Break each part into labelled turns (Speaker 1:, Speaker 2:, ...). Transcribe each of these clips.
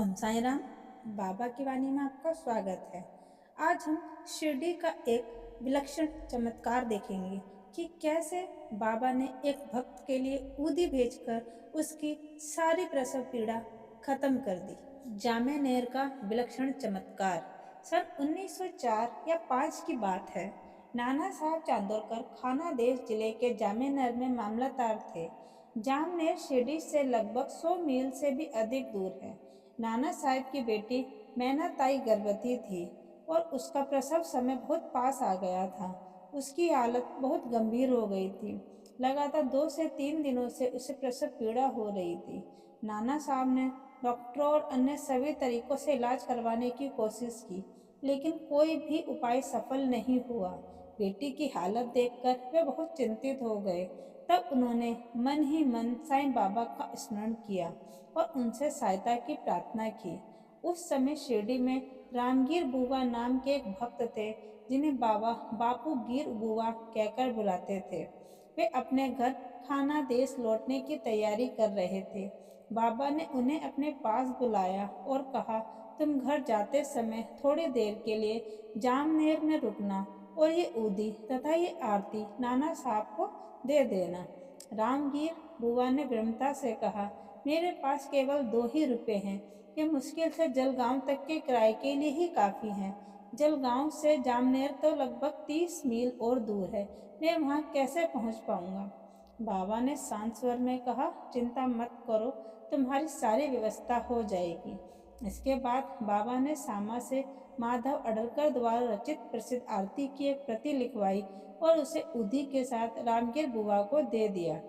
Speaker 1: ओम साई राम। बाबा की वाणी में आपका स्वागत है। आज हम शिरडी का एक विलक्षण चमत्कार देखेंगे कि कैसे बाबा ने एक भक्त के लिए ऊदी भेजकर उसकी सारी प्रसव पीड़ा खत्म कर दी। जामे नेर का विलक्षण चमत्कार। सन 1904 या 5 की बात है। नाना साहब चांदोरकर खानादेश जिले के जामेनर में मामलतदार थे। जामनेर शिरडी से लगभग 100 मील से भी अधिक दूर है। नाना साहब की बेटी मैनाताई गर्भवती थी और उसका प्रसव समय बहुत पास आ गया था। उसकी हालत बहुत गंभीर हो गई थी। लगातार 2 से 3 दिनों से उसे प्रसव पीड़ा हो रही थी। नाना साहब ने डॉक्टरों और अन्य सभी तरीकों से इलाज करवाने की कोशिश की, लेकिन कोई भी उपाय सफल नहीं हुआ। बेटी की हालत देखकर वे बहुत चिंतित हो गए। तब उन्होंने मन ही मन साईं बाबा का स्मरण किया और उनसे सहायता की प्रार्थना की। उस समय शिरडी में रामगीर बुवा नाम के एक भक्त थे, जिन्हें बाबा बापू गिर बुवा कहकर बुलाते थे। वे अपने घर खाना देश लौटने की तैयारी कर रहे थे। बाबा ने उन्हें अपने पास बुलाया और कहा, तुम घर जाते समय थोड़ी देर के लिए जामनेर में रुकना और ये ऊदी तथा ये आरती नाना साहब को दे देना। रामगीर बुआ ने विनम्रता से कहा, मेरे पास केवल 2 ही रुपए हैं। ये मुश्किल से जलगांव तक के किराए के लिए ही काफी हैं। जलगांव से जामनेर तो लगभग 30 मील और दूर है। मैं वहां कैसे पहुंच पाऊंगा? बाबा ने शांत स्वर में कहा, चिंता मत करो, तुम्हारी सारी व्यवस्था हो जाएगी। इसके बाद बाबा ने सामा से माधव अडलकर द्वारा रचित प्रसिद्ध आरती की एक प्रति लिखवाई और उसे उदी के साथ रामगीर बुआ को दे दिया।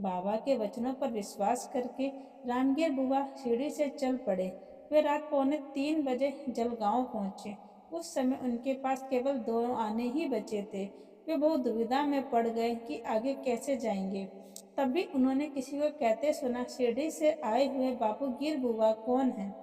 Speaker 1: बाबा के वचनों पर विश्वास करके रामगीर बुआ सीढ़ी से चल पड़े। वे रात 2:45 बजे जलगांव पहुंचे। उस समय उनके पास केवल 2 आने ही बचे थे। वे बहुत दुविधा में पड़ गए कि आगे कैसे जाएंगे। तभी उन्होंने किसी को कहते सुना, शिरडी से आए हुए बापू गिर बुआ कौन है?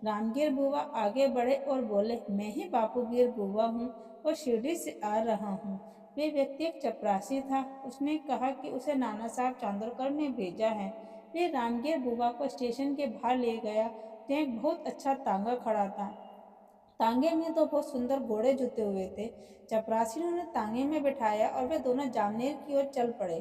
Speaker 1: रामगीर बुआ आगे बढ़े और बोले, मैं ही बापू गिर बुआ हूँ और शिरडी से आ रहा हूँ। वे व्यक्ति एक चपरासी था। उसने कहा कि उसे नाना साहब चांदोरकर ने भेजा है। वे रामगीर बुआ को स्टेशन के बाहर ले गया, जहाँ एक बहुत अच्छा तांगा खड़ा था। तांगे में तो बहुत सुंदर घोड़े जुते हुए थे। चपरासी ने उन्हें तांगे में बिठाया और वे दोनों जामनेर की ओर चल पड़े।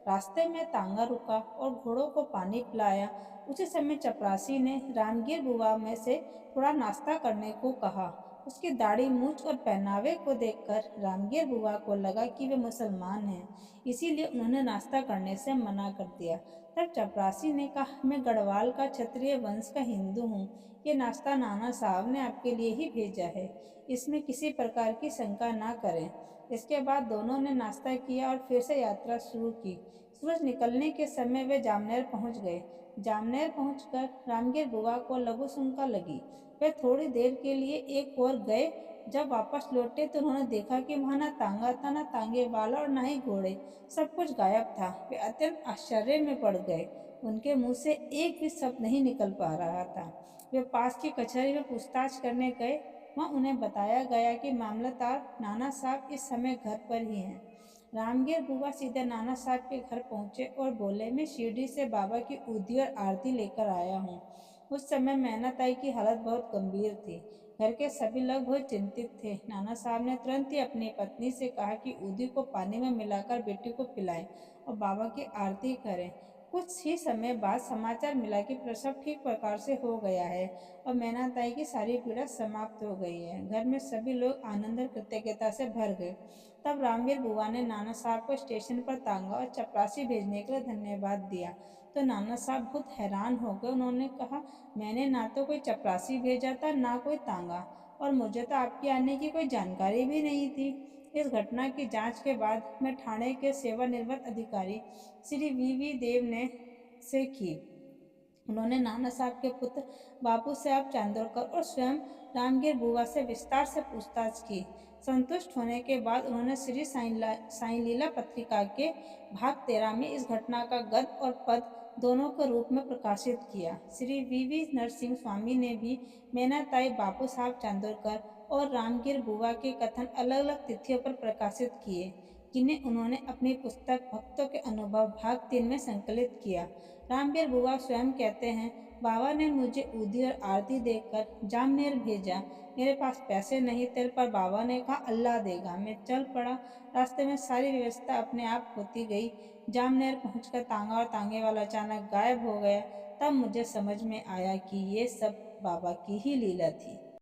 Speaker 1: रास्ते में तांगा रुका और घोड़ों को पानी पिलाया। उसी समय चपरासी ने रामगीर बुआ में से थोड़ा नाश्ता करने को कहा। उसकी दाढ़ी मूछ और पहनावे को देखकर रामगीर बुआ को लगा कि वे मुसलमान हैं, इसीलिए उन्होंने नाश्ता करने से मना कर दिया। तब चपरासी ने कहा, मैं गढ़वाल का क्षत्रिय वंश का हिंदू हूँ। ये नाश्ता नाना साहब ने आपके लिए ही भेजा है। इसमें किसी प्रकार की शंका ना करें। इसके बाद दोनों ने नाश्ता किया और फिर से यात्रा शुरू की। सूरज निकलने के समय वे जामनेर पहुंच गए। जामनेर पहुंचकर रामगीर बुआ को लघु शंका लगी। वे थोड़ी देर के लिए एक और गए। जब वापस लौटे तो उन्होंने देखा कि वहां ना तांगा था, ना तांगे वाला और ना ही घोड़े। सब कुछ गायब था। वे अत्यंत आश्चर्य में पड़ गए। उनके मुंह से एक भी शब्द नहीं निकल पा रहा था। वे पास की कचहरी में पूछताछ करने गए। वहां उन्हें बताया गया कि मामलतदार नाना साहब इस समय घर पर ही हैं। रामगीर बुआ सीधे नाना साहब के घर पहुंचे और बोले, मैं शिरडी से बाबा की उदी और आरती लेकर आया हूँ। उस समय मेहनताई की हालत बहुत गंभीर थी। घर के सभी लोग बहुत चिंतित थे। नाना साहब ने तुरंत ही अपनी पत्नी से कहा कि उदी को पानी में मिलाकर बेटी को पिलाएं और बाबा की आरती करें। कुछ ही समय बाद समाचार मिला कि प्रसव ठीक प्रकार से हो गया है और मेहनताई की सारी पीड़ा समाप्त हो गई है। घर में सभी लोग आनंद और कृतज्ञता से भर गए। तब रामवीर बुआ ने नाना साहब को स्टेशन पर तांगा और चपरासी भेजने के लिए धन्यवाद दिया। तो नाना साहब बहुत हैरान हो गए। उन्होंने कहा, मैंने ना तो कोई चपरासी भेजा था, ना कोई तांगा, और मुझे तो आपके आने की कोई जानकारी भी नहीं थी। इस घटना की जांच के बाद मैं थाने के सेवानिवृत्त अधिकारी श्री वी देव ने से की। उन्होंने नाना साहब के पुत्र बाबू साहब चांदोरकर और स्वयं रामगीर बुआ से विस्तार से पूछताछ की। संतुष्ट होने के बाद उन्होंने श्री साई लीला पत्रिका के भाग 13 में इस घटना का गद्य और पद दोनों के रूप में प्रकाशित किया। श्री वी नरसिंह स्वामी ने भी मेहनताई बापू साहब चांदोरकर और रामगीर बुआ के कथन अलग अलग तिथियों पर प्रकाशित किए, जिन्हें उन्होंने अपनी पुस्तक भक्तों के अनुभव भाग 3 में संकलित किया। रामवीर बुआ स्वयं कहते हैं, बाबा ने मुझे ऊधी और आरती देकर जामनेर भेजा। मेरे पास पैसे नहीं थे पर बाबा ने कहा अल्लाह देगा। मैं चल पड़ा। रास्ते में सारी व्यवस्था अपने आप होती गई। जामनेर पहुंचकर तांगा और तांगे वाला अचानक गायब हो गया। तब मुझे समझ में आया कि ये सब बाबा की ही लीला थी।